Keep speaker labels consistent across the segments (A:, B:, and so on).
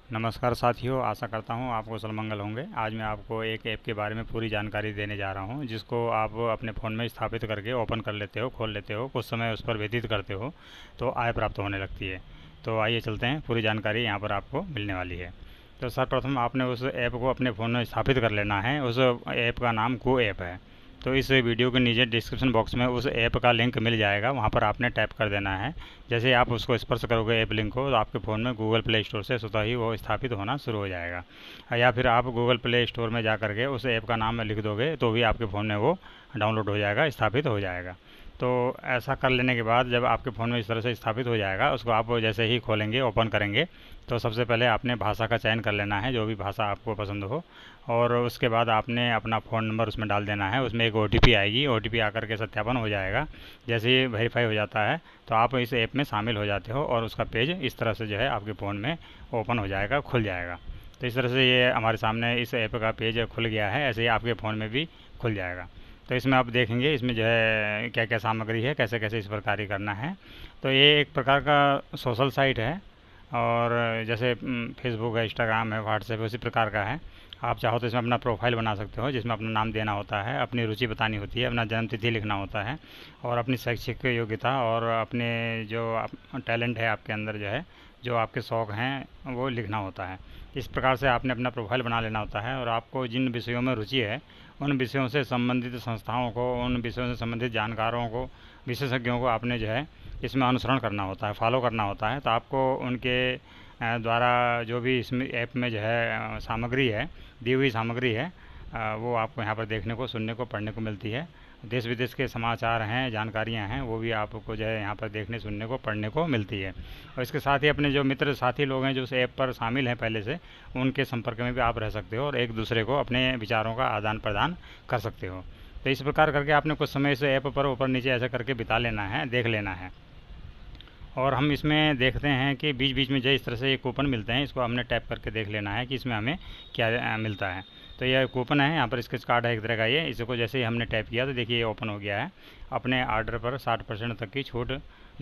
A: नमस्कार साथियों, आशा करता हूँ आप कुशल मंगल होंगे। आज मैं आपको एक ऐप के बारे में पूरी जानकारी देने जा रहा हूँ, जिसको आप अपने फ़ोन में स्थापित करके ओपन कर लेते हो, खोल लेते हो, कुछ समय उस पर व्यतीत करते हो तो आय प्राप्त होने लगती है। तो आइए चलते हैं, पूरी जानकारी यहाँ पर आपको मिलने वाली है। तो सर्वप्रथम आपने उस ऐप को अपने फ़ोन में स्थापित कर लेना है। उस ऐप का नाम गो ऐप है। तो इस वीडियो के नीचे डिस्क्रिप्शन बॉक्स में उस ऐप का लिंक मिल जाएगा, वहाँ पर आपने टैप कर देना है। जैसे आप उसको स्पर्श करोगे ऐप लिंक को, तो आपके फ़ोन में गूगल प्ले स्टोर से स्वतः ही वो स्थापित होना शुरू हो जाएगा। या फिर आप गूगल प्ले स्टोर में जा करके उस ऐप का नाम लिख दोगे तो भी आपके फ़ोन में वो डाउनलोड हो जाएगा, स्थापित हो जाएगा। तो ऐसा कर लेने के बाद जब आपके फ़ोन में इस तरह से स्थापित हो जाएगा, उसको आप जैसे ही खोलेंगे, ओपन करेंगे, तो सबसे पहले आपने भाषा का चयन कर लेना है, जो भी भाषा आपको पसंद हो। और उसके बाद आपने अपना फ़ोन नंबर उसमें डाल देना है। उसमें एक OTP आएगी, OTP आकर के सत्यापन हो जाएगा। जैसे ही वेरीफाई हो जाता है तो आप इस ऐप में शामिल हो जाते हो और उसका पेज इस तरह से जो है आपके फ़ोन में ओपन हो जाएगा, खुल जाएगा। तो इस तरह से ये हमारे सामने इस ऐप का पेज खुल गया है। ऐसे ही आपके फ़ोन में भी खुल जाएगा। तो इसमें आप देखेंगे इसमें जो है क्या क्या सामग्री है, कैसे कैसे इस पर कार्य करना है। तो ये एक प्रकार का सोशल साइट है, और जैसे फेसबुक है, इंस्टाग्राम है, व्हाट्सएप है, उसी प्रकार का है। आप चाहो तो इसमें अपना प्रोफाइल बना सकते हो, जिसमें अपना नाम देना होता है, अपनी रुचि बतानी होती है, अपना जन्म तिथि लिखना होता है, और अपनी शैक्षिक योग्यता और अपने जो टैलेंट है आपके अंदर, जो है जो आपके शौक़ हैं, वो लिखना होता है। इस प्रकार से आपने अपना प्रोफाइल बना लेना होता है। और आपको जिन विषयों में रुचि है, उन विषयों से संबंधित संस्थाओं को, उन विषयों से संबंधित जानकारों को, विशेषज्ञों को आपने जो है इसमें अनुसरण करना होता है, फॉलो करना होता है। तो आपको उनके द्वारा जो भी इसमें ऐप में जो है सामग्री है, दी हुई सामग्री है, वो आपको यहाँ पर देखने को, सुनने को, पढ़ने को मिलती है। देश विदेश के समाचार हैं, जानकारियाँ हैं, वो भी आपको जो है यहाँ पर देखने, सुनने को, पढ़ने को मिलती है। और इसके साथ ही अपने जो मित्र साथी लोग हैं जो उस ऐप पर शामिल हैं पहले से, उनके संपर्क में भी आप रह सकते हो और एक दूसरे को अपने विचारों का आदान प्रदान कर सकते हो। तो इस प्रकार करके आपने कुछ समय इस ऐप पर ऊपर नीचे ऐसा करके बिता लेना है, देख लेना है। और हम इसमें देखते हैं कि बीच बीच में जो इस तरह से ये कूपन मिलते हैं, इसको हमने टैप करके देख लेना है कि इसमें हमें क्या मिलता है। तो यह कूपन है, यहाँ पर स्केच कार्ड है एक तरह का। ये इसको जैसे ही हमने टैप किया तो देखिए ये ओपन हो गया है। अपने ऑर्डर पर 60% तक की छूट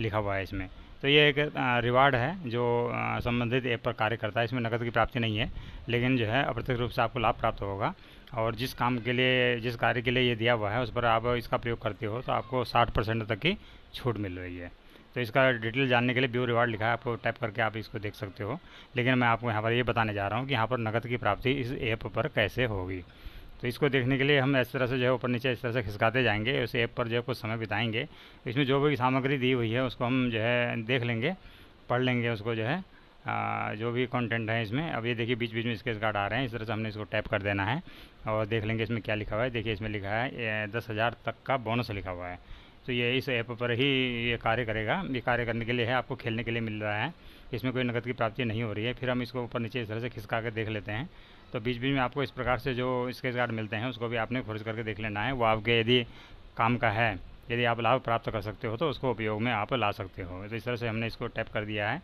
A: लिखा हुआ है इसमें। तो ये एक रिवार्ड है जो संबंधित ऐप पर कार्य करता है। इसमें नकद की प्राप्ति नहीं है, लेकिन जो है अप्रत्यक्ष रूप से आपको लाभ प्राप्त होगा। और जिस काम के लिए, जिस कार्य के लिए ये दिया हुआ है, उस पर आप इसका प्रयोग करते हो तो आपको 60% तक की छूट मिल रही है। तो इसका डिटेल जानने के लिए व्यू रिवार्ड लिखा है, आपको टैप करके आप इसको देख सकते हो। लेकिन मैं आपको यहाँ पर ये बताने जा रहा हूँ कि यहाँ पर नकद की प्राप्ति इस ऐप पर कैसे होगी। तो इसको देखने के लिए हम इस तरह से जो है ऊपर नीचे इस तरह से खिसकाते जाएंगे, उस ऐप पर जो है कुछ समय बिताएंगे। इसमें जो भी सामग्री दी हुई है उसको हम जो है देख लेंगे, पढ़ लेंगे उसको, जो है जो भी कंटेंट है इसमें। अब ये देखिए बीच बीच में स्केच कार्ड आ रहे हैं, इस तरह से हमने इसको टैप कर देना है और देख लेंगे इसमें क्या लिखा हुआ है। देखिए इसमें लिखा है 10,000 तक का बोनस लिखा हुआ है। तो ये इस ऐप पर ही ये कार्य करेगा। ये कार्य करने के लिए है, आपको खेलने के लिए मिल रहा है, इसमें कोई नकद की प्राप्ति नहीं हो रही है। फिर हम इसको ऊपर नीचे इस तरह से खिसका कर देख लेते हैं। तो बीच बीच में आपको इस प्रकार से जो स्केच कार्ड मिलते हैं उसको भी आपने खोज करके देख लेना है। वो आपके यदि काम का है, यदि आप लाभ प्राप्त कर सकते हो तो उसको उपयोग में आप ला सकते हो। तो इस तरह से हमने इसको टैप कर दिया है।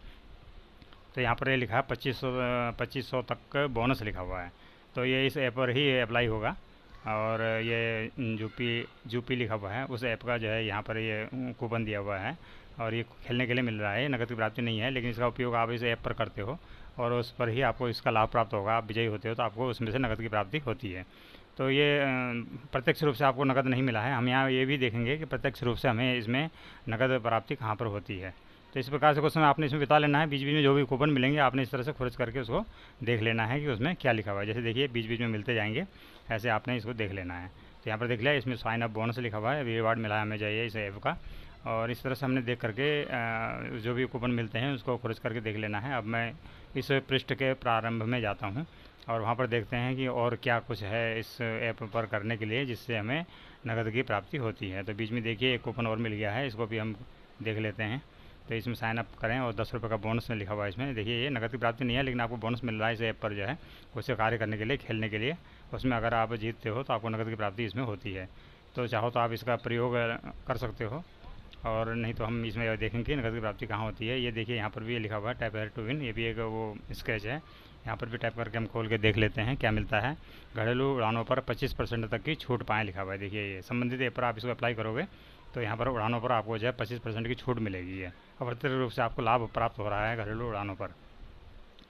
A: तो यहाँ पर ये लिखा है 2500 तक बोनस लिखा हुआ है। तो ये इस ऐप पर ही अप्लाई होगा। और ये जूपी लिखा हुआ है, उस ऐप का जो है यहाँ पर ये कूपन दिया हुआ है और ये खेलने के लिए मिल रहा है। नकद की प्राप्ति नहीं है, लेकिन इसका उपयोग आप इस ऐप पर करते हो और उस पर ही आपको इसका लाभ प्राप्त होगा। आप विजयी होते हो तो आपको उसमें से नकद की प्राप्ति होती है। तो ये प्रत्यक्ष रूप से आपको नकद नहीं मिला है। हम यहाँ ये भी देखेंगे कि प्रत्यक्ष रूप से हमें इसमें नकद प्राप्ति कहाँ पर होती है। तो इस प्रकार से कुछ समय आपने इसमें बिता लेना है। बीच बीच में जो भी कूपन मिलेंगे आपने इस तरह से खोज करके उसको देख लेना है कि उसमें क्या लिखा हुआ है। जैसे देखिए बीच बीच में मिलते जाएंगे, ऐसे आपने इसको देख लेना है। तो यहाँ पर देख लिया, इसमें साइन अप बोनस लिखा हुआ है, रिवार्ड मिला हमें चाहिए इस ऐप का। और इस तरह से हमने देख करके जो भी कूपन मिलते हैं उसको खोज करके देख लेना है। अब मैं इस पृष्ठ के प्रारंभ में जाता हूँ और वहाँ पर देखते हैं कि और क्या कुछ है इस ऐप पर करने के लिए जिससे हमें नकद की प्राप्ति होती है। तो बीच में देखिए एक कूपन और मिल गया है, इसको भी हम देख लेते हैं। तो इसमें साइन अप करें और 10 रुपये का बोनस में लिखा हुआ है इसमें। देखिए ये नकद की प्राप्ति नहीं है, लेकिन आपको बोनस मिल रहा है इस ऐप पर जो है उससे कार्य करने के लिए, खेलने के लिए। उसमें अगर आप जीतते हो तो आपको नकद की प्राप्ति इसमें होती है। तो चाहो तो आप इसका प्रयोग कर सकते हो, और नहीं तो हम इसमें देखेंगे नकद की प्राप्ति कहाँ होती है। ये देखिए यहाँ पर भी ये लिखा हुआ है टैप हेयर टू विन, ये भी एक वो स्केच है। यहाँ पर भी टैप करके हम खोल के देख लेते हैं क्या मिलता है। घरेलू उड़ानों पर 25% तक की छूट पाएँ लिखा हुआ है। देखिए ये संबंधित ऐप पर आप इसको अप्लाई करोगे तो यहाँ पर उड़ानों पर आपको जो है 25% की छूट मिलेगी है। अप्रत्यक्ष रूप से आपको लाभ प्राप्त हो रहा है घरेलू उड़ानों पर।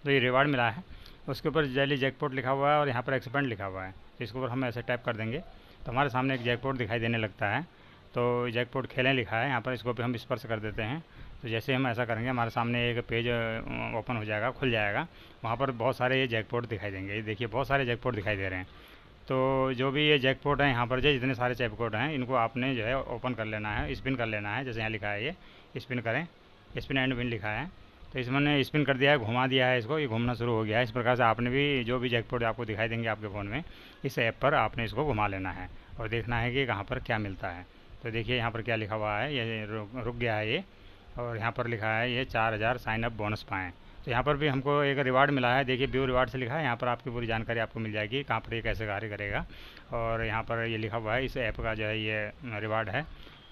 A: तो ये रिवार्ड मिला है, उसके ऊपर डेली जैकपॉट लिखा हुआ है और यहाँ पर एक्सपेंड लिखा हुआ है। तो इसके ऊपर हम ऐसे टैप कर देंगे तो हमारे सामने एक जैकपॉट दिखाई देने लगता है। तो जैकपॉट खेलें लिखा है यहाँ पर, इसको भी हम स्पर्श कर देते हैं। तो जैसे हम ऐसा करेंगे हमारे सामने एक पेज ओपन हो जाएगा, खुल जाएगा। वहाँ पर बहुत सारे ये जैकपॉट दिखाई देंगे। ये देखिए बहुत सारे जैकपॉट दिखाई दे रहे हैं। तो जो भी ये जैकपॉट है यहाँ पर जो जितने सारे जैकपॉट हैं इनको आपने जो है ओपन कर लेना है, स्पिन कर लेना है। जैसे यहाँ लिखा है ये स्पिन करें, स्पिन एंड विन लिखा है। तो इसमें स्पिन कर दिया है, घुमा दिया है इसको, ये घूमना शुरू हो गया है। इस प्रकार से आपने भी जो भी जैकपॉट आपको दिखाई देंगे आपके फ़ोन में, इस ऐप पर आपने इसको घुमा लेना है और देखना है कि कहाँ पर क्या मिलता है। तो देखिए यहाँ पर क्या लिखा हुआ है, ये रुक गया है ये, और यहाँ पर लिखा है ये 4000 साइन अप बोनस पाएँ। तो यहाँ पर भी हमको एक रिवार्ड मिला है, देखिए व्यू रिवार्ड से लिखा है। यहाँ पर आपकी पूरी जानकारी आपको मिल जाएगी कहाँ पर ये कैसे कार्य करेगा, और यहाँ पर ये लिखा हुआ है इस ऐप का जो है ये रिवार्ड है।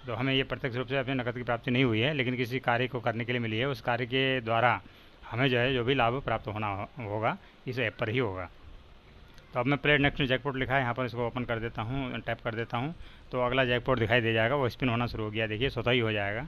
A: तो हमें ये प्रत्यक्ष रूप से अपने नकद की प्राप्ति नहीं हुई है, लेकिन किसी कार्य को करने के लिए मिली है। उस कार्य के द्वारा हमें जो है जो भी लाभ प्राप्त होना होगा इस ऐप पर ही होगा। तो अब मैं प्ले नेक्स्ट जैकपॉट लिखा है यहाँ पर, इसको ओपन कर देता हूँ, टैप कर देता हूँ। तो अगला जैकपॉट दिखाई दे जाएगा, वो स्पिन होना शुरू हो गया, देखिए स्वतः ही हो जाएगा।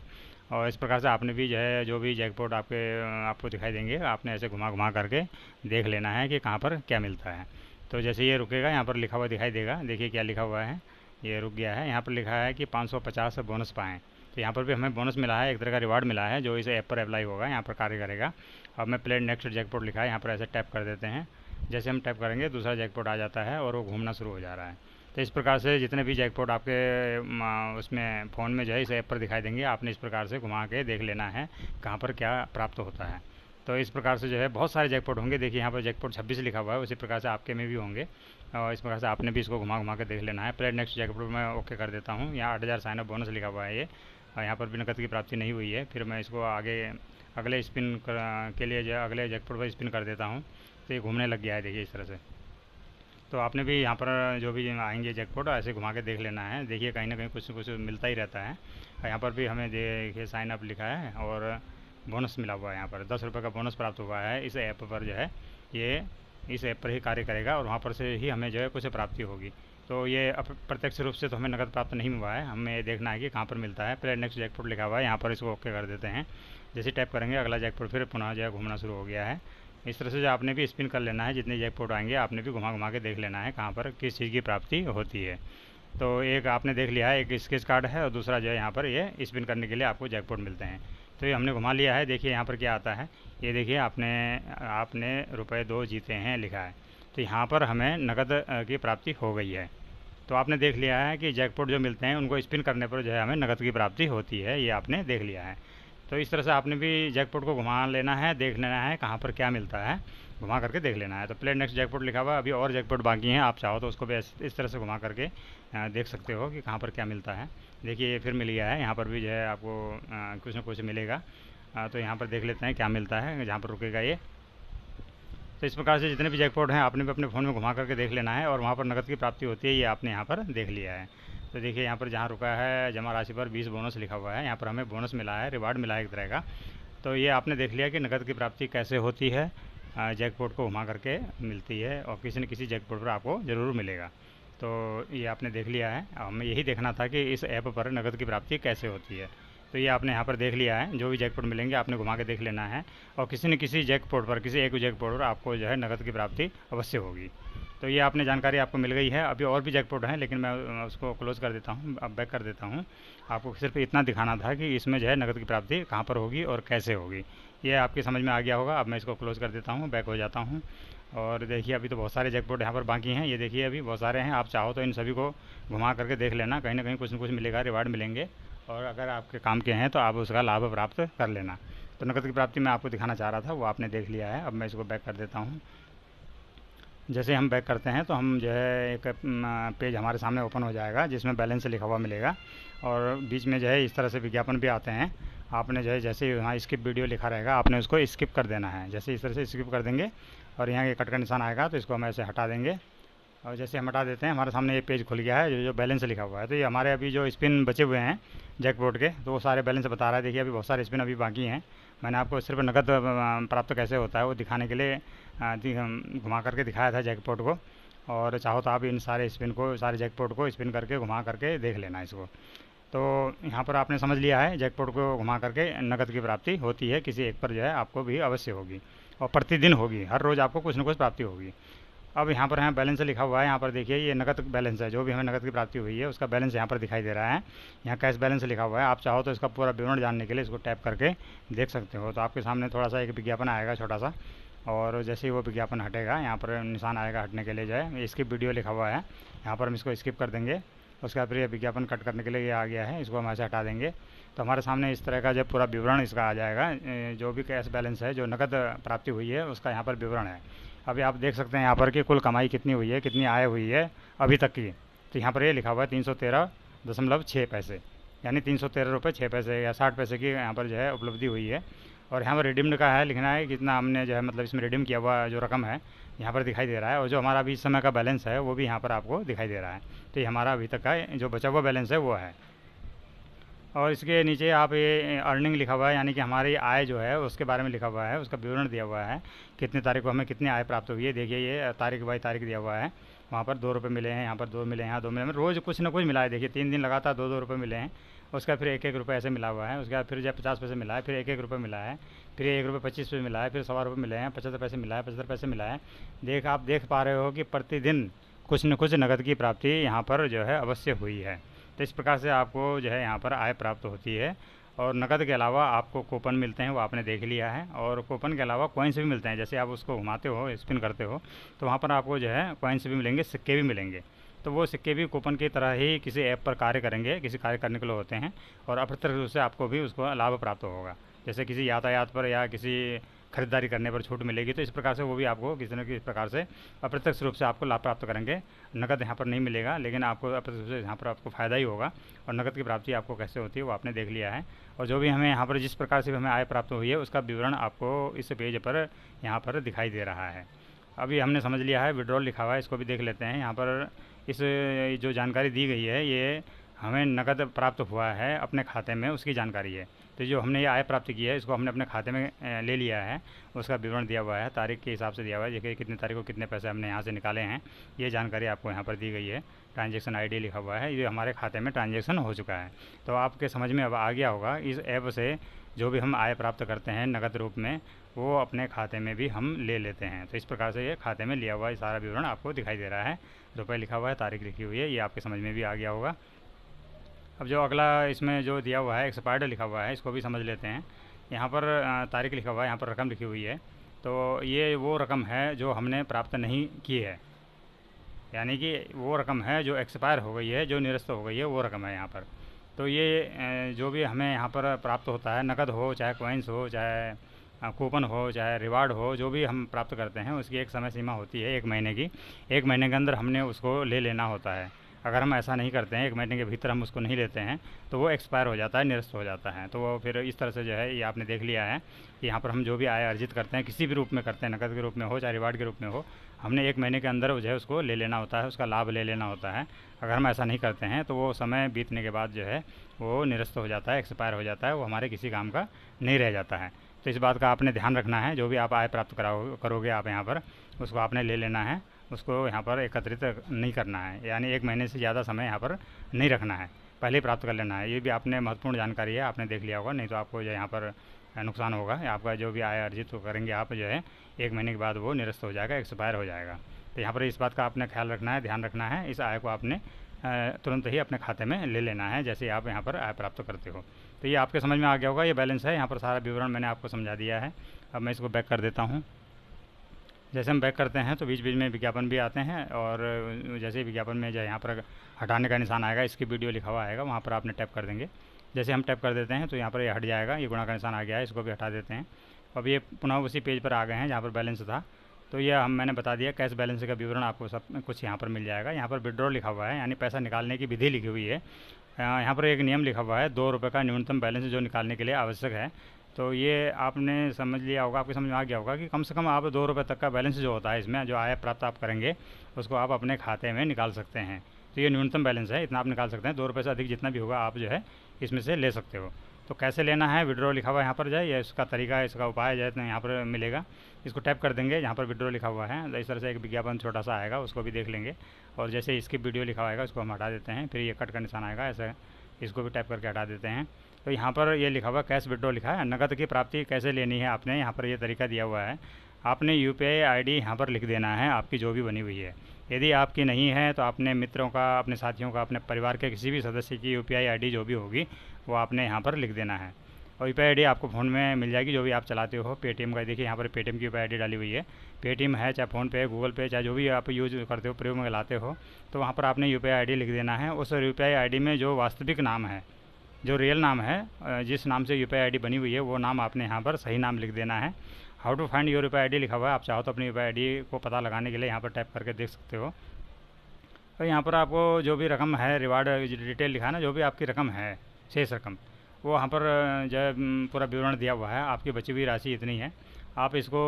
A: और इस प्रकार से आपने भी जो है जो भी जैकपॉट आपको दिखाई देंगे आपने ऐसे घुमा घुमा करके देख लेना है कि कहाँ पर क्या मिलता है। तो जैसे ये रुकेगा यहाँ पर लिखा हुआ दिखाई देगा, देखिए क्या लिखा हुआ है, ये रुक गया है। यहाँ पर लिखा है कि 550 बोनस पाएँ। तो यहाँ पर भी हमें बोनस मिला है, एक तरह का रिवार्ड मिला है जो इस ऐप पर अप्लाई होगा, यहाँ पर कार्य करेगा। अब मैं प्ले नेक्स्ट जैकपॉट लिखा है यहाँ पर, ऐसे टैप कर देते हैं। जैसे हम टैप करेंगे दूसरा जैकपॉट आ जाता है और वो घूमना शुरू हो जा रहा है। तो इस प्रकार से जितने भी जैकपॉट आपके उसमें फ़ोन में जो है इस ऐप पर दिखाई देंगे, आपने इस प्रकार से घुमा के देख लेना है कहाँ पर क्या प्राप्त होता है। तो इस प्रकार से जो है बहुत सारे जैकपॉट होंगे, देखिए यहाँ पर जैकपॉट 26 लिखा हुआ है, उसी प्रकार से आपके में भी होंगे। और इस प्रकार से आपने भी इसको घुमा घुमा के देख लेना है। प्ले नेक्स्ट जैकपॉट में ओके कर देता हूँ, यहाँ 8000 साइन अप बोनस लिखा हुआ है ये, और यहाँ पर भी नकद की प्राप्ति नहीं हुई है। फिर मैं इसको आगे अगले स्पिन के लिए जो अगले जैकपॉट पर स्पिन कर देता हूँ। तो ये घूमने लग गया है, देखिए इस तरह से। तो आपने भी यहाँ पर जो भी आएंगे जैकपॉट ऐसे घुमा के देख लेना है, देखिए कहीं ना कहीं कुछ न कुछ मिलता ही रहता है। यहाँ पर भी हमें देखिए साइन अप लिखा है और बोनस मिला हुआ है, यहाँ पर 10 रुपये का बोनस प्राप्त हुआ है। इस ऐप पर जो है ये इस ऐप पर ही कार्य करेगा और वहाँ पर से ही हमें जो है कुछ प्राप्ति होगी। तो ये प्रत्यक्ष रूप से तो हमें नकद प्राप्त नहीं हुआ है, हमें देखना है कि कहाँ पर मिलता है। प्ले नेक्स्ट जैकपॉट लिखा हुआ है यहाँ पर, इसको ओके कर देते हैं। जैसे टैप करेंगे अगला जैकपॉट फिर पुनः जो है घूमना शुरू हो गया है। इस तरह से जो आपने भी स्पिन कर लेना है, जितने जैकपॉट आएंगे आपने भी घुमा घुमा के देख लेना है कहाँ पर किस चीज़ की प्राप्ति होती है। तो एक आपने देख लिया है, एक स्केच कार्ड है और दूसरा जो है यहाँ पर ये स्पिन करने के लिए आपको जैकपॉट मिलते हैं। तो ये हमने घुमा लिया है, देखिए यहाँ पर क्या आता है, ये देखिए आपने रुपये 2 जीते हैं लिखा है। तो यहाँ पर हमें नकद की प्राप्ति हो गई है। तो आपने देख लिया है कि जैकपॉट जो मिलते हैं उनको स्पिन करने पर जो है हमें नकद की प्राप्ति होती है, ये आपने देख लिया है। तो इस तरह से आपने भी जैकपॉट को घुमा लेना है, देख लेना है कहाँ पर क्या मिलता है, घुमा करके देख लेना है। तो प्ले नेक्स्ट जैकपॉट लिखा हुआ है, अभी और जैकपॉट बाकी हैं, आप चाहो तो उसको भी इस तरह से घुमा करके देख सकते हो कि कहाँ पर क्या मिलता है। देखिए ये फिर मिल गया है, यहाँ पर भी जो है आपको कुछ ना कुछ मिलेगा। तो यहाँ पर देख लेते हैं क्या मिलता है, जहाँ पर रुकेगा ये। तो इस प्रकार से जितने भी जैकपॉट हैं आपने भी अपने फ़ोन में घुमा करके देख लेना है और वहाँ पर नकद की प्राप्ति होती है, ये आपने यहाँ पर देख लिया है। तो देखिए यहाँ पर जहाँ रुका है जमा राशि पर 20 बोनस लिखा हुआ है, यहाँ पर हमें बोनस मिला है, रिवार्ड मिला है एक तरह का। तो ये आपने देख लिया कि नकद की प्राप्ति कैसे होती है, जैकपॉट को घुमा करके मिलती है और किसी न किसी जैकपॉट पर आपको ज़रूर मिलेगा। तो ये आपने देख लिया है, हमें यही देखना था कि इस ऐप पर नकद की प्राप्ति कैसे होती है। तो ये आपने यहाँ पर देख लिया है, जो भी जैकपॉट मिलेंगे आपने घुमा के देख लेना है और किसी न किसी जैकपॉट पर, किसी एक जैकपॉट पर आपको जो है नकद की प्राप्ति अवश्य होगी। तो ये आपने जानकारी आपको मिल गई है। अभी और भी जैकपॉट हैं लेकिन मैं उसको क्लोज़ कर देता हूँ, अब बैक कर देता हूँ। आपको सिर्फ इतना दिखाना था कि इसमें जो है नकद की प्राप्ति कहाँ पर होगी और कैसे होगी, ये आपकी समझ में आ गया होगा। अब मैं इसको क्लोज़ कर देता हूँ, बैक हो जाता हूँ। और देखिए अभी तो बहुत सारे जैकपॉट यहाँ पर बाकी हैं, ये देखिए अभी बहुत सारे हैं। आप चाहो तो इन सभी को घुमा करके देख लेना, कहीं ना कहीं कुछ न कुछ मिलेगा, रिवार्ड मिलेंगे और अगर आपके काम के हैं तो आप उसका लाभ प्राप्त कर लेना। तो नकद की प्राप्ति मैं आपको दिखाना चाह रहा था, वो आपने देख लिया है। अब मैं इसको बैक कर देता हूँ। जैसे हम बैक करते हैं तो हम जो है एक पेज हमारे सामने ओपन हो जाएगा जिसमें बैलेंस लिखा हुआ मिलेगा और बीच में जो है इस तरह से विज्ञापन भी आते हैं। आपने जो है जैसे यहाँ स्किप वीडियो लिखा रहेगा आपने उसको स्किप कर देना है, जैसे इस तरह से स्किप कर देंगे और यहाँ ये कट का निशान आएगा तो इसको हम ऐसे हटा देंगे। और जैसे हम हटा देते हैं हमारे सामने ये पेज खुल गया है जो बैलेंस लिखा हुआ है। तो ये हमारे अभी जो स्पिन बचे हुए हैं जैकपॉट के, तो वो सारे बैलेंस बता रहा है। देखिए अभी बहुत सारे स्पिन अभी बाकी हैं। मैंने आपको सिर्फ नकद प्राप्त कैसे होता है वो दिखाने के लिए घुमा करके दिखाया था जैकपॉट को, और चाहो तो आप इन सारे स्पिन को, सारे जैकपॉट को स्पिन करके घुमा करके देख लेना इसको। तो यहाँ पर आपने समझ लिया है, जैकपॉट को घुमा करके नकद की प्राप्ति होती है, किसी एक पर जो है आपको भी अवश्य होगी। और प्रतिदिन होगी, हर रोज़ आपको कुछ ना कुछ प्राप्ति होगी। अब यहाँ पर है बैलेंस लिखा हुआ है, यहाँ पर देखिए ये नकद बैलेंस है, जो भी हमें नकद की प्राप्ति हुई है उसका बैलेंस यहाँ पर दिखाई दे रहा है। यहाँ कैश बैलेंस लिखा हुआ है, आप चाहो तो इसका पूरा विवरण जानने के लिए इसको टैप करके देख सकते हो। तो आपके सामने थोड़ा सा एक विज्ञापन आएगा छोटा सा, और जैसे ही वो विज्ञापन हटेगा यहाँ पर निशान आएगा हटने के लिए, जो है स्किप वीडियो लिखा हुआ है, यहाँ पर हम इसको स्किप कर देंगे। उसके बाद फिर ये विज्ञापन कट करने के लिए ये आ गया है, इसको हम ऐसे हटा देंगे। तो हमारे सामने इस तरह का जब पूरा विवरण इसका आ जाएगा, जो भी कैश बैलेंस है, जो नकद प्राप्ति हुई है उसका यहाँ पर विवरण है। अभी आप देख सकते हैं यहाँ पर कि कुल कमाई कितनी हुई है, कितनी आय हुई है अभी तक की। तो यहाँ पर ये लिखा हुआ है 313.6 पैसे, यानी 313 रुपये 6 पैसे या 60 पैसे की यहाँ पर जो है उपलब्धि हुई है। और यहाँ पर रिडीम्ड का है, लिखना है कितना हमने जो है मतलब इसमें रिडीम किया हुआ जो रकम है यहाँ पर दिखाई दे रहा है, और जो हमारा अभी इस समय का बैलेंस है वो भी यहाँ पर आपको दिखाई दे रहा है। तो ये हमारा अभी तक का जो बचा हुआ बैलेंस है वो है। और इसके नीचे आप ये अर्निंग लिखा हुआ है, यानी कि हमारी आय जो है उसके बारे में लिखा हुआ है, उसका विवरण दिया हुआ है, कितनी तारीख को हमें कितनी आय प्राप्त हुई है। देखिए ये तारीख बाई तारीख दिया हुआ है, वहाँ पर 2 रुपये मिले हैं, यहाँ पर 2 मिले हैं, यहाँ 2 मिले हैं, रोज़ कुछ ना कुछ मिला है। देखिए 3 दिन लगातार 2-2 रुपये मिले हैं, उसका फिर 1-1 रुपये ऐसे मिला हुआ है। उसके बाद फिर जब 50 पैसे मिला है, फिर 1-1 रुपये मिला है, फिर 1 रुपये 25 पैसे मिला है, फिर 1.25 रुपये मिले हैं, 75 पैसे मिला है, 75 पैसे मिला है। आप देख पा रहे हो कि प्रतिदिन कुछ न कुछ नकद की प्राप्ति यहाँ पर जो है अवश्य हुई है। तो इस प्रकार से आपको जो है यहाँ पर आय प्राप्त होती है। और नकद के अलावा आपको कूपन मिलते हैं, वो आपने देख लिया है। और कूपन के अलावा कॉइन्स भी मिलते हैं, जैसे आप उसको घुमाते हो, स्पिन करते हो, तो वहाँ पर आपको जो है कॉइन्स भी मिलेंगे, सिक्के भी मिलेंगे। तो वो सिक्के भी कूपन की तरह ही किसी ऐप पर कार्य करेंगे, किसी कार्य करने के लिए होते हैं, और अप्रत्यक्ष रूप से आपको भी उसको लाभ प्राप्त होगा। जैसे किसी यातायात पर या किसी खरीदारी करने पर छूट मिलेगी, तो इस प्रकार से वो भी आपको किसी न किसी प्रकार से अप्रत्यक्ष रूप से आपको लाभ प्राप्त करेंगे। नकद यहाँ पर नहीं मिलेगा, लेकिन आपको अप्रत्यक्ष रूप से यहाँ पर आपको फ़ायदा ही होगा। और नकद की प्राप्ति आपको कैसे होती है वो आपने देख लिया है। और जो भी हमें यहाँ पर जिस प्रकार से भी हमें आय प्राप्त हुई है उसका विवरण आपको इस पेज पर यहाँ पर दिखाई दे रहा है। अभी हमने समझ लिया है, विड्रॉल लिखा हुआ है, इसको भी देख लेते हैं। यहाँ पर इस जो जानकारी दी गई है ये हमें नकद प्राप्त हुआ है अपने खाते में, उसकी जानकारी है। तो जो हमने ये आय प्राप्त की है इसको हमने अपने खाते में ले लिया है, उसका विवरण दिया हुआ है, तारीख के हिसाब से दिया हुआ है। देखिए कितनी तारीख को कितने पैसे हमने यहाँ से निकाले हैं, ये जानकारी आपको यहाँ पर दी गई है। ट्रांजैक्शन आईडी लिखा हुआ है, ये हमारे खाते में ट्रांजैक्शन हो चुका है। तो आपके समझ में अब आ गया होगा, इस ऐप से जो भी हम आय प्राप्त करते हैं नकद रूप में, वो अपने खाते में भी हम ले लेते हैं। तो इस प्रकार से ये खाते में लिया हुआ ये सारा विवरण आपको दिखाई दे रहा है। रुपये लिखा हुआ है, तारीख लिखी हुई है, ये आपके समझ में भी आ गया होगा। अब जो अगला इसमें जो दिया हुआ है एक्सपायर्ड लिखा हुआ है, इसको भी समझ लेते हैं। यहाँ पर तारीख लिखा हुआ है, यहाँ पर रकम लिखी हुई है। तो ये वो रकम है जो हमने प्राप्त नहीं की है, यानी कि वो रकम है जो एक्सपायर हो गई है, जो निरस्त हो गई है, वो रकम है यहाँ पर। तो ये जो भी हमें यहाँ पर प्राप्त होता है, नकद हो चाहे कॉइन्स हो चाहे कूपन हो चाहे रिवार्ड हो, जो भी हम प्राप्त करते हैं उसकी एक समय सीमा होती है 1 महीने की। 1 महीने के अंदर हमने उसको ले लेना होता है। अगर हम ऐसा नहीं करते हैं, 1 महीने के भीतर हम उसको नहीं लेते हैं, तो वो एक्सपायर हो जाता है, निरस्त हो जाता है। तो वो फिर इस तरह से जो है ये आपने देख लिया है कि यहाँ पर हम जो भी आय अर्जित करते हैं किसी भी रूप में करते हैं, नकद के रूप में हो चाहे रिवार्ड के रूप में हो, हमने 1 महीने के अंदर जो है उसको ले लेना होता है, उसका लाभ ले लेना होता है। अगर हम ऐसा नहीं करते हैं तो वो समय बीतने के बाद जो है वो निरस्त हो जाता है, एक्सपायर हो जाता है, वो हमारे किसी काम का नहीं रह जाता है। तो इस बात का आपने ध्यान रखना है, जो भी आप आय प्राप्त करोगे आप यहाँ पर, उसको आपने ले लेना है, उसको यहाँ पर एकत्रित नहीं करना है, यानी 1 महीने से ज़्यादा समय यहाँ पर नहीं रखना है, पहले ही प्राप्त कर लेना है। ये भी आपने महत्वपूर्ण जानकारी है, आपने देख लिया होगा, नहीं तो आपको जो यहाँ पर नुकसान होगा। आपका जो भी आय अर्जित करेंगे आप जो है 1 महीने के बाद वो निरस्त हो जाएगा, एक्सपायर हो जाएगा। तो यहाँ पर इस बात का आपने ख्याल रखना है, ध्यान रखना है। इस आय को आपने तुरंत ही अपने खाते में ले लेना है जैसे आप यहाँ पर आय प्राप्त करते हो। तो ये आपके समझ में आ गया होगा, ये बैलेंस है, यहाँ पर सारा विवरण मैंने आपको समझा दिया है। अब मैं इसको बैक कर देता हूँ। जैसे हम बैक करते हैं तो बीच बीच में विज्ञापन भी आते हैं, और जैसे ही विज्ञापन में जो यहाँ पर हटाने का निशान आएगा, इसकी वीडियो लिखा हुआ आएगा, वहाँ पर आपने टैप कर देंगे। जैसे हम टैप कर देते हैं तो यहाँ पर ये हट जाएगा, ये गुणा का निशान आ गया है, इसको भी हटा देते हैं। अब ये पुनः उसी पेज पर आ गए हैं जहाँ पर बैलेंस था। तो ये मैंने बता दिया, कैश बैलेंस का विवरण आपको सब कुछ यहाँ पर मिल जाएगा। यहाँ पर विड्रॉ लिखा हुआ है, यानी पैसा निकालने की विधि लिखी हुई है। यहाँ पर एक नियम लिखा हुआ है, 2 रुपये का न्यूनतम बैलेंस जो निकालने के लिए आवश्यक है। तो ये आपने समझ लिया होगा, आपके समझ में आ गया होगा कि कम से कम आप 2 रुपये तक का बैलेंस जो होता है इसमें, जो आय प्राप्त आप करेंगे उसको आप अपने खाते में निकाल सकते हैं। तो ये न्यूनतम बैलेंस है, इतना आप निकाल सकते हैं। 2 रुपये से अधिक जितना भी होगा आप जो है इसमें से ले सकते हो। तो कैसे लेना है, विड्रॉ लिखा हुआ है यहाँ पर जाए, या इसका तरीका, इसका उपाय जो है यहाँ पर मिलेगा। इसको टैप कर देंगे, यहाँ पर विड्रॉ लिखा हुआ है, इस तरह से एक विज्ञापन छोटा सा आएगा, उसको भी देख लेंगे। और जैसे इसकी वीडियो लिखा आएगा उसको हम हटा देते हैं, फिर ये कट का निशान आएगा, ऐसे इसको भी टैप करके हटा देते हैं। तो यहाँ पर ये लिखा हुआ कैश विड्रॉ लिखा है, नकद की प्राप्ति कैसे लेनी है आपने यहाँ पर ये तरीका दिया हुआ है। आपने UPI ID यहाँ पर लिख देना है आपकी जो भी बनी हुई है। यदि आपकी नहीं है तो आपने मित्रों का, अपने साथियों का, अपने परिवार के किसी भी सदस्य की UPI ID जो भी होगी वो आपने यहाँ पर लिख देना है। और UPI ID आपको फ़ोन में मिल जाएगी जो भी आप चलाते हो। पेटीएम का देखिए यहाँ पर पेटीएम की UPI ID डाली हुई है। पेटीएम है, चाहे फ़ोनपे, गूगल पे, चाहे जो भी आप यूज़ करते हो, प्रयोग में लाते हो, तो वहाँ पर आपने UPI ID लिख देना है। उस UPI ID में जो वास्तविक नाम है, जो रियल नाम है, जिस नाम से UPI ID बनी हुई है, वो नाम आपने यहाँ पर सही नाम लिख देना है। How to find your UPI ID लिखा हुआ है। आप चाहो तो अपनी UPI ID को पता लगाने के लिए यहाँ पर टैप करके देख सकते हो। और यहाँ पर आपको जो भी रकम है, रिवार्ड डिटेल लिखा है ना, जो भी आपकी रकम है, शेष रकम, वो यहाँ पर जो है पूरा विवरण दिया हुआ है। आपकी बची हुई राशि इतनी है, आप इसको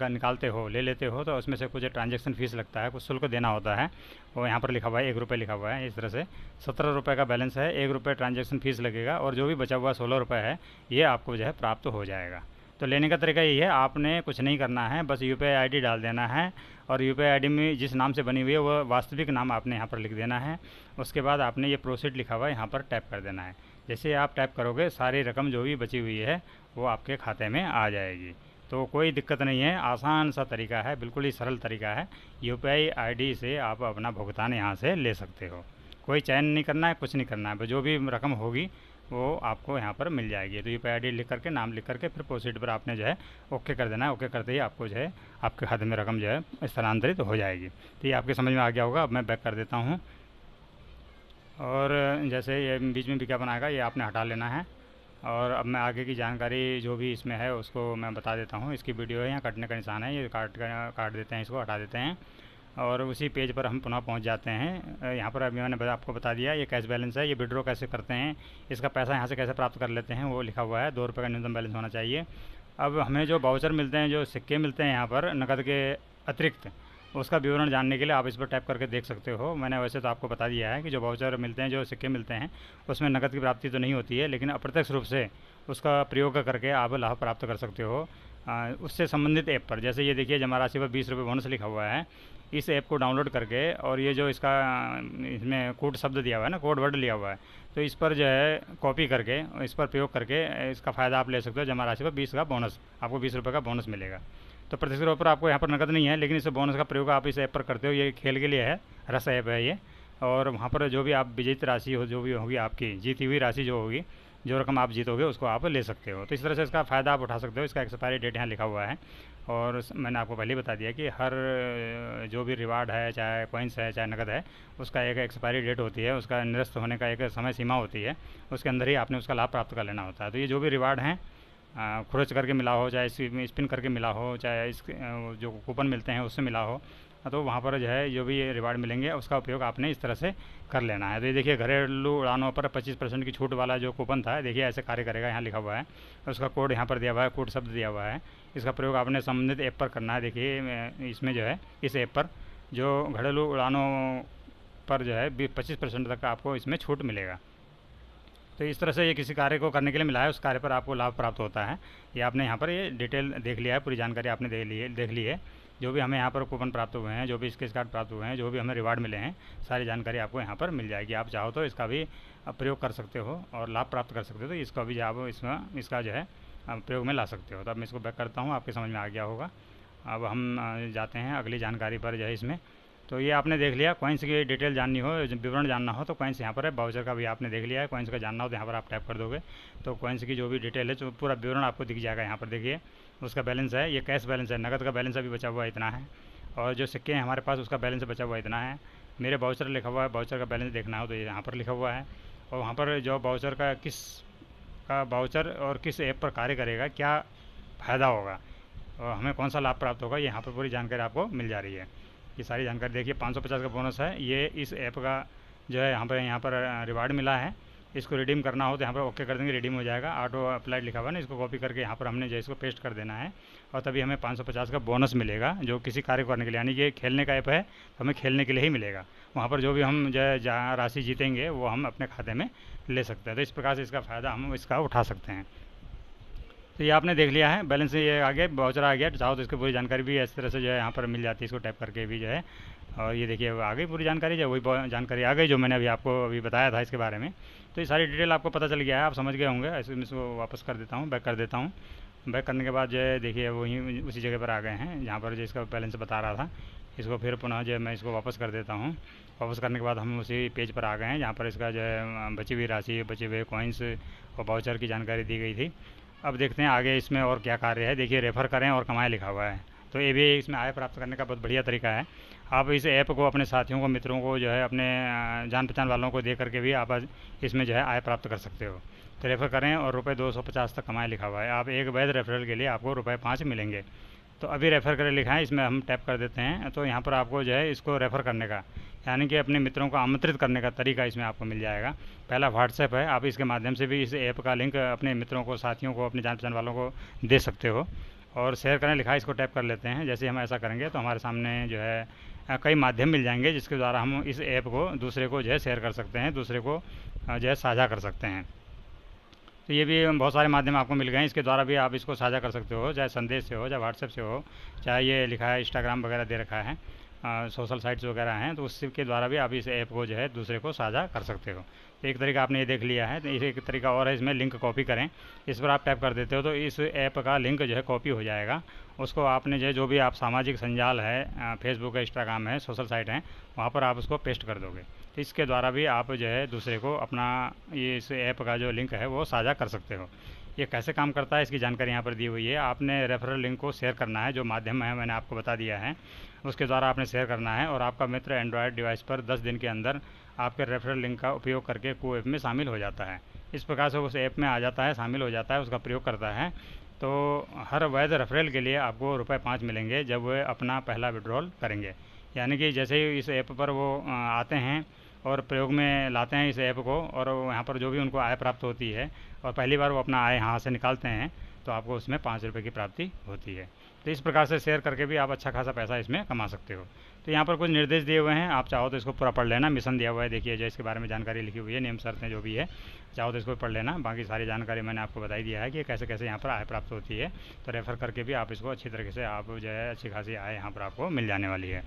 A: निकालते हो, ले लेते हो, तो उसमें से कुछ ट्रांजैक्शन फ़ीस लगता है, कुछ शुल्क देना होता है। वो यहाँ पर लिखा हुआ है, 1 रुपये लिखा हुआ है। इस तरह से 17 रुपये का बैलेंस है, 1 रुपये ट्रांजैक्शन फ़ीस लगेगा, और जो भी बचा हुआ 16 रुपये है, ये आपको जो है प्राप्त हो जाएगा। तो लेने का तरीका यही है, आपने कुछ नहीं करना है, बस UPI ID डाल देना है, और UPI ID में जिस नाम से बनी हुई है वो वास्तविक नाम आपने यहाँ पर लिख देना है। उसके बाद आपने ये प्रोसीड लिखा हुआ है यहाँ पर टैप कर देना है। जैसे आप टैप करोगे, सारी रकम जो भी बची हुई है वो आपके खाते में आ जाएगी। तो कोई दिक्कत नहीं है, आसान सा तरीका है, बिल्कुल ही सरल तरीका है। UPI ID से आप अपना भुगतान यहाँ से ले सकते हो। कोई चयन नहीं करना है, कुछ नहीं करना है, जो भी रकम होगी वो आपको यहाँ पर मिल जाएगी। तो UPI ID लिख करके, नाम लिख करके, फिर प्रोसीड पर आपने जो है ओके कर देना है। ओके करते ही आपको जो है आपके खाते में रकम जो है स्थानांतरित हो जाएगी। तो ये आपके समझ में आ गया होगा। अब मैं बैक कर देता हूँ, और जैसे ये बीच में विज्ञापन आएगा, ये आपने हटा लेना है। और अब मैं आगे की जानकारी जो भी इसमें है उसको मैं बता देता हूँ। इसकी वीडियो है, यहाँ काटने का निशान है, ये काट देते हैं, इसको हटा देते हैं, और उसी पेज पर हम पुनः पहुंच जाते हैं। यहाँ पर अभी मैंने आपको बता दिया, ये कैश बैलेंस है, ये विड्रॉ कैसे करते हैं, इसका पैसा यहाँ से कैसे प्राप्त कर लेते हैं, वो लिखा हुआ है। 2 रुपये का न्यूनतम बैलेंस होना चाहिए। अब हमें जो वाउचर मिलते हैं, जो सिक्के मिलते हैं यहाँ पर नकद के अतिरिक्त, उसका विवरण जानने के लिए आप इस पर टैप करके देख सकते हो। मैंने वैसे तो आपको बता दिया है कि जो वाउचर मिलते हैं, जो सिक्के मिलते हैं, उसमें नकद की प्राप्ति तो नहीं होती है, लेकिन अप्रत्यक्ष रूप से उसका प्रयोग करके आप लाभ प्राप्त कर सकते हो उससे संबंधित ऐप पर। जैसे ये देखिए, जमा राशि पर 20 रुपये बोनस लिखा हुआ है। इस ऐप को डाउनलोड करके, और ये जो इसका इसमें कोड शब्द दिया हुआ है ना, कोड वर्ड लिया हुआ है, तो इस पर जो है कॉपी करके, इस पर प्रयोग करके इसका फ़ायदा आप ले सकते हो। जमा राशि पर 20 का बोनस, आपको 20 रुपये का बोनस मिलेगा। तो प्रत्यक्ष तौर पर आपको यहाँ पर नकद नहीं है, लेकिन इस बोनस का प्रयोग आप इस ऐप पर करते हो। ये खेल के लिए है, रस ऐप है ये। और वहाँ पर जो भी आप विजित राशि हो, जो भी होगी आपकी जीती हुई राशि जो होगी, जो रकम आप जीतोगे उसको आप ले सकते हो। तो इस तरह से इसका फ़ायदा आप उठा सकते हो। इसका एक्सपायरी डेट यहाँ लिखा हुआ है, और मैंने आपको पहले ही बता दिया कि हर जो भी रिवार्ड है, चाहे कॉइन्स है, चाहे नकद है, उसका एक एक्सपायरी डेट होती है, उसका निरस्त होने का एक समय सीमा होती है। उसके अंदर ही आपने उसका लाभ प्राप्त कर लेना होता है। तो ये जो भी रिवार्ड हैं, खर्च करके मिला हो, चाहे स्पिन करके मिला हो, चाहे इस जो कूपन मिलते हैं उससे मिला हो, तो वहाँ पर जो है जो भी रिवार्ड मिलेंगे उसका उपयोग आपने इस तरह से कर लेना है। तो ये देखिए, घरेलू उड़ानों पर 25% की छूट वाला जो कूपन था, देखिए ऐसे कार्य करेगा, यहाँ लिखा हुआ है। उसका कोड यहाँ पर दिया हुआ है, कोड शब्द दिया हुआ है। इसका प्रयोग आपने संबंधित ऐप पर करना है। देखिए इसमें जो है, इस ऐप पर जो घरेलू उड़ानों पर जो है 25% तक आपको इसमें छूट मिलेगा। तो इस तरह से ये किसी कार्य को करने के लिए मिला है, उस कार्य पर आपको लाभ प्राप्त होता है। ये आपने यहाँ पर ये डिटेल देख लिया है, पूरी जानकारी आपने देख ली है। जो भी हमें यहाँ पर कूपन प्राप्त हुए हैं, जो भी स्केच कार्ड प्राप्त हुए हैं, जो भी हमें रिवार्ड मिले हैं, सारी जानकारी आपको यहाँ पर मिल जाएगी। आप चाहो तो इसका भी प्रयोग कर सकते हो और लाभ प्राप्त कर सकते हो। तो इसका भी आप इसका जो है प्रयोग में ला सकते हो। तो अब मैं इसको बैक करता हूँ, आपके समझ में आ गया होगा। अब हम जाते हैं अगली जानकारी पर जो है इसमें। तो ये आपने देख लिया, कॉइन्स की डिटेल जाननी हो, विवरण जानना हो तो कॉइन्स यहाँ पर है। वाउचर का भी आपने देख लिया है, कॉइन्स का जानना हो तो यहाँ पर आप टैप कर दोगे तो कॉइन्स की जो भी डिटेल है, जो पूरा विवरण आपको दिख जाएगा। यहाँ पर देखिए, उसका बैलेंस है, ये कैश बैलेंस है, नकद का बैलेंस अभी बचा हुआ इतना है, और जो सिक्के हैं हमारे पास उसका बैलेंस बचा हुआ इतना है। मेरे वाउचर लिखा हुआ है, वाउचर का बैलेंस देखना हो तो ये यहाँ पर लिखा हुआ है। और वहाँ पर जो वाउचर का वाउचर और किस ऐप पर कार्य करेगा, क्या फ़ायदा होगा और हमें कौन सा लाभ प्राप्त होगा, ये यहाँ पर पूरी जानकारी आपको मिल जा रही है। ये सारी जानकारी देखिए, 550 का बोनस है, ये इस ऐप का जो है यहाँ पर रिवार्ड मिला है। इसको रिडीम करना हो तो यहाँ पर ओके कर देंगे, रिडीम हो जाएगा। ऑटो अप्लाइड लिखा हुआ है ना, इसको कॉपी करके यहाँ पर हमने जो इसको पेस्ट कर देना है, और तभी हमें 550 का बोनस मिलेगा, जो किसी कार्य करने के लिए, यानी कि खेलने का ऐप है तो हमें खेलने के लिए ही मिलेगा। वहाँ पर जो भी हम जो है जहाँ राशि जीतेंगे वो हम अपने खाते में ले सकते हैं। तो इस प्रकार से इसका फ़ायदा हम इसका उठा सकते हैं। तो ये आपने देख लिया है, बैलेंस ये आ गया, वाउचर आ गया। चाहो तो इसकी पूरी जानकारी भी इस तरह से जो है यहाँ पर मिल जाती है, इसको टैप करके भी जो है और ये देखिए आ गई पूरी जानकारी, जो वही जानकारी आ गई जो मैंने अभी आपको अभी बताया था इसके बारे में। तो ये सारी डिटेल आपको पता चल गया है, आप समझ गए होंगे। ऐसे मैं इसको वापस कर देता हूँ, बैक कर देता हूँ। बैक करने के बाद जो है देखिए वहीं उसी जगह पर आ गए हैं जहाँ पर जो इसका बैलेंस बता रहा था। इसको फिर पुनः जो है मैं इसको वापस कर देता हूँ। वापस करने के बाद हम उसी पेज पर आ गए हैं जहाँ पर इसका जो है बची हुई राशि, बचे हुए कॉइन्स और वाउचर की जानकारी दी गई थी। अब देखते हैं आगे इसमें और क्या कार्य है। देखिए रेफ़र करें और कमाएं लिखा हुआ है, तो ये भी इसमें आय प्राप्त करने का बहुत बढ़िया तरीका है। आप इस ऐप को अपने साथियों को, मित्रों को जो है अपने जान पहचान वालों को दे करके भी आप इसमें जो है आय प्राप्त कर सकते हो। तो रेफ़र करें और रुपये 250 तक कमाएं लिखा हुआ है। आप एक वैध रेफरल के लिए आपको रुपये 5 मिलेंगे। तो अभी रेफ़र करें लिखा है, इसमें हम टैप कर देते हैं। तो यहाँ पर आपको जो है इसको रेफ़र करने का, यानी कि अपने मित्रों को आमंत्रित करने का तरीका इसमें आपको मिल जाएगा। पहला व्हाट्सएप है, आप इसके माध्यम से भी इस ऐप का लिंक अपने मित्रों को, साथियों को, अपने जान पहचान वालों को दे सकते हो। और शेयर करें लिखा है, इसको टैप कर लेते हैं। जैसे हम ऐसा करेंगे तो हमारे सामने जो है कई माध्यम मिल जाएंगे जिसके द्वारा हम इस ऐप को दूसरे को जो है शेयर कर सकते हैं, दूसरे को जो है साझा कर सकते हैं। तो ये भी बहुत सारे माध्यम आपको मिल गए हैं, इसके द्वारा भी आप इसको साझा कर सकते हो, चाहे संदेश से हो, चाहे व्हाट्सएप से हो, चाहे ये लिखा है इंस्टाग्राम वगैरह दे रखा है, सोशल साइट्स वगैरह हैं, तो उसके द्वारा भी आप इस ऐप को जो है दूसरे को साझा कर सकते हो। तो एक तरीका आपने ये देख लिया है। तो इसे एक तरीका और है, इसमें लिंक कॉपी करें। इस पर आप टैप कर देते हो तो इस ऐप का लिंक जो है कॉपी हो जाएगा। उसको आपने जो भी आप सामाजिक संजाल है, फेसबुक है, इंस्टाग्राम है, सोशल साइट है, वहाँ पर आप उसको पेस्ट कर दोगे। तो इसके द्वारा भी आप जो है दूसरे को अपना ये इस ऐप का जो लिंक है वो साझा कर सकते हो। ये कैसे काम करता है इसकी जानकारी यहाँ पर दी हुई है। आपने रेफरल लिंक को शेयर करना है, जो माध्यम है मैंने आपको बता दिया है, उसके द्वारा आपने शेयर करना है। और आपका मित्र एंड्रॉयड डिवाइस पर 10 दिन के अंदर आपके रेफरल लिंक का उपयोग करके को ऐप में शामिल हो जाता है। इस प्रकार से उस ऐप में आ जाता है, शामिल हो जाता है, उसका प्रयोग करता है। तो हर वैध रेफरल के लिए आपको रुपये 5 मिलेंगे जब वे अपना पहला विड्रॉल करेंगे। यानी कि जैसे ही इस ऐप पर वो आते हैं और प्रयोग में लाते हैं इस ऐप को, और यहाँ पर जो भी उनको आय प्राप्त होती है और पहली बार वो अपना आय यहाँ से निकालते हैं, तो आपको उसमें 5 रुपये की प्राप्ति होती है। तो इस प्रकार से शेयर करके भी आप अच्छा खासा पैसा इसमें कमा सकते हो। तो यहाँ पर कुछ निर्देश दिए हुए हैं, आप चाहो तो इसको पूरा पढ़ लेना। मिशन दिया हुआ है, देखिए जो इसके बारे में जानकारी लिखी हुई है, नियम शर्तें जो भी है, चाहो तो इसको पढ़ लेना। बाकी सारी जानकारी मैंने आपको बताई दिया है कि कैसे कैसे यहाँ पर आय प्राप्त होती है। तो रेफ़र करके भी आप इसको अच्छी तरीके से आप जो है अच्छी खासी आय यहाँ पर आपको मिल जाने वाली है।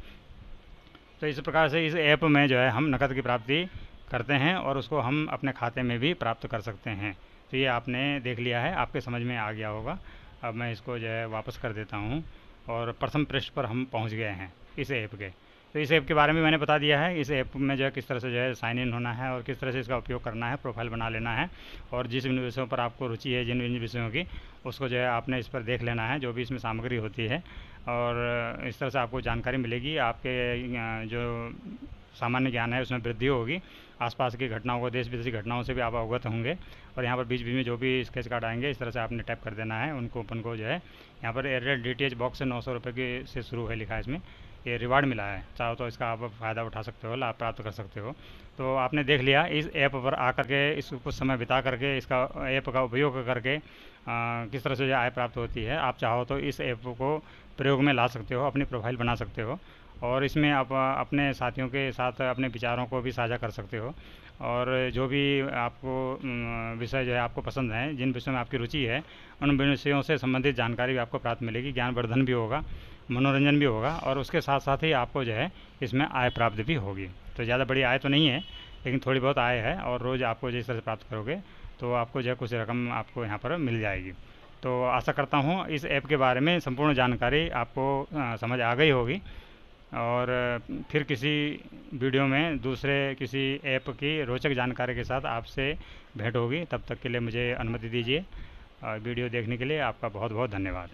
A: तो इस प्रकार से इस ऐप में जो है हम नकद की प्राप्ति करते हैं और उसको हम अपने खाते में भी प्राप्त कर सकते हैं। तो ये आपने देख लिया है, आपके समझ में आ गया होगा। अब मैं इसको जो है वापस कर देता हूँ और प्रथम पृष्ठ पर हम पहुँच गए हैं इस ऐप के। तो इस ऐप के बारे में मैंने बता दिया है। इस ऐप में जो है किस तरह से जो है साइन इन होना है और किस तरह से इसका उपयोग करना है, प्रोफाइल बना लेना है, और जिस विषयों पर आपको रुचि है, जिन विषयों की, उसको जो है आपने इस पर देख लेना है, जो भी इसमें सामग्री होती है। और इस तरह से आपको जानकारी मिलेगी, आपके जो सामान्य ज्ञान है उसमें वृद्धि होगी। आसपास की घटनाओं को, देश विदेशी घटनाओं से भी आप अवगत होंगे। और यहाँ पर बीच बीच में जो भी स्केच कार्ड आएंगे इस तरह से आपने टैप कर देना है उनको, अपन को जो है यहाँ पर एयरटेल DTH बॉक्स से 900 रुपये के से शुरू है लिखा है, इसमें ये रिवार्ड मिला है, चाहो तो इसका आप फ़ायदा उठा सकते हो, लाभ प्राप्त कर सकते हो। तो आपने देख लिया, इस ऐप पर आकर के इस कुछ समय बिता करके इसका ऐप का उपयोग करके किस तरह से जो आय प्राप्त होती है। आप चाहो तो इस ऐप को प्रयोग में ला सकते हो, अपनी प्रोफाइल बना सकते हो, और इसमें आप अपने साथियों के साथ अपने विचारों को भी साझा कर सकते हो। और जो भी आपको विषय जो है आपको पसंद है, जिन विषयों में आपकी रुचि है, उन विषयों से संबंधित जानकारी भी आपको प्राप्त मिलेगी, ज्ञानवर्धन भी होगा, मनोरंजन भी होगा, और उसके साथ साथ ही आपको जो है इसमें आय प्राप्त भी होगी। तो ज़्यादा बड़ी आय तो नहीं है, लेकिन थोड़ी बहुत आय है, और रोज़ आपको जिस तरह से प्राप्त करोगे तो आपको जो है कुछ रकम आपको यहाँ पर मिल जाएगी। तो आशा करता हूँ इस ऐप के बारे में संपूर्ण जानकारी आपको समझ आ गई होगी। और फिर किसी वीडियो में दूसरे किसी ऐप की रोचक जानकारी के साथ आपसे भेंट होगी। तब तक के लिए मुझे अनुमति दीजिए। वीडियो देखने के लिए आपका बहुत बहुत धन्यवाद।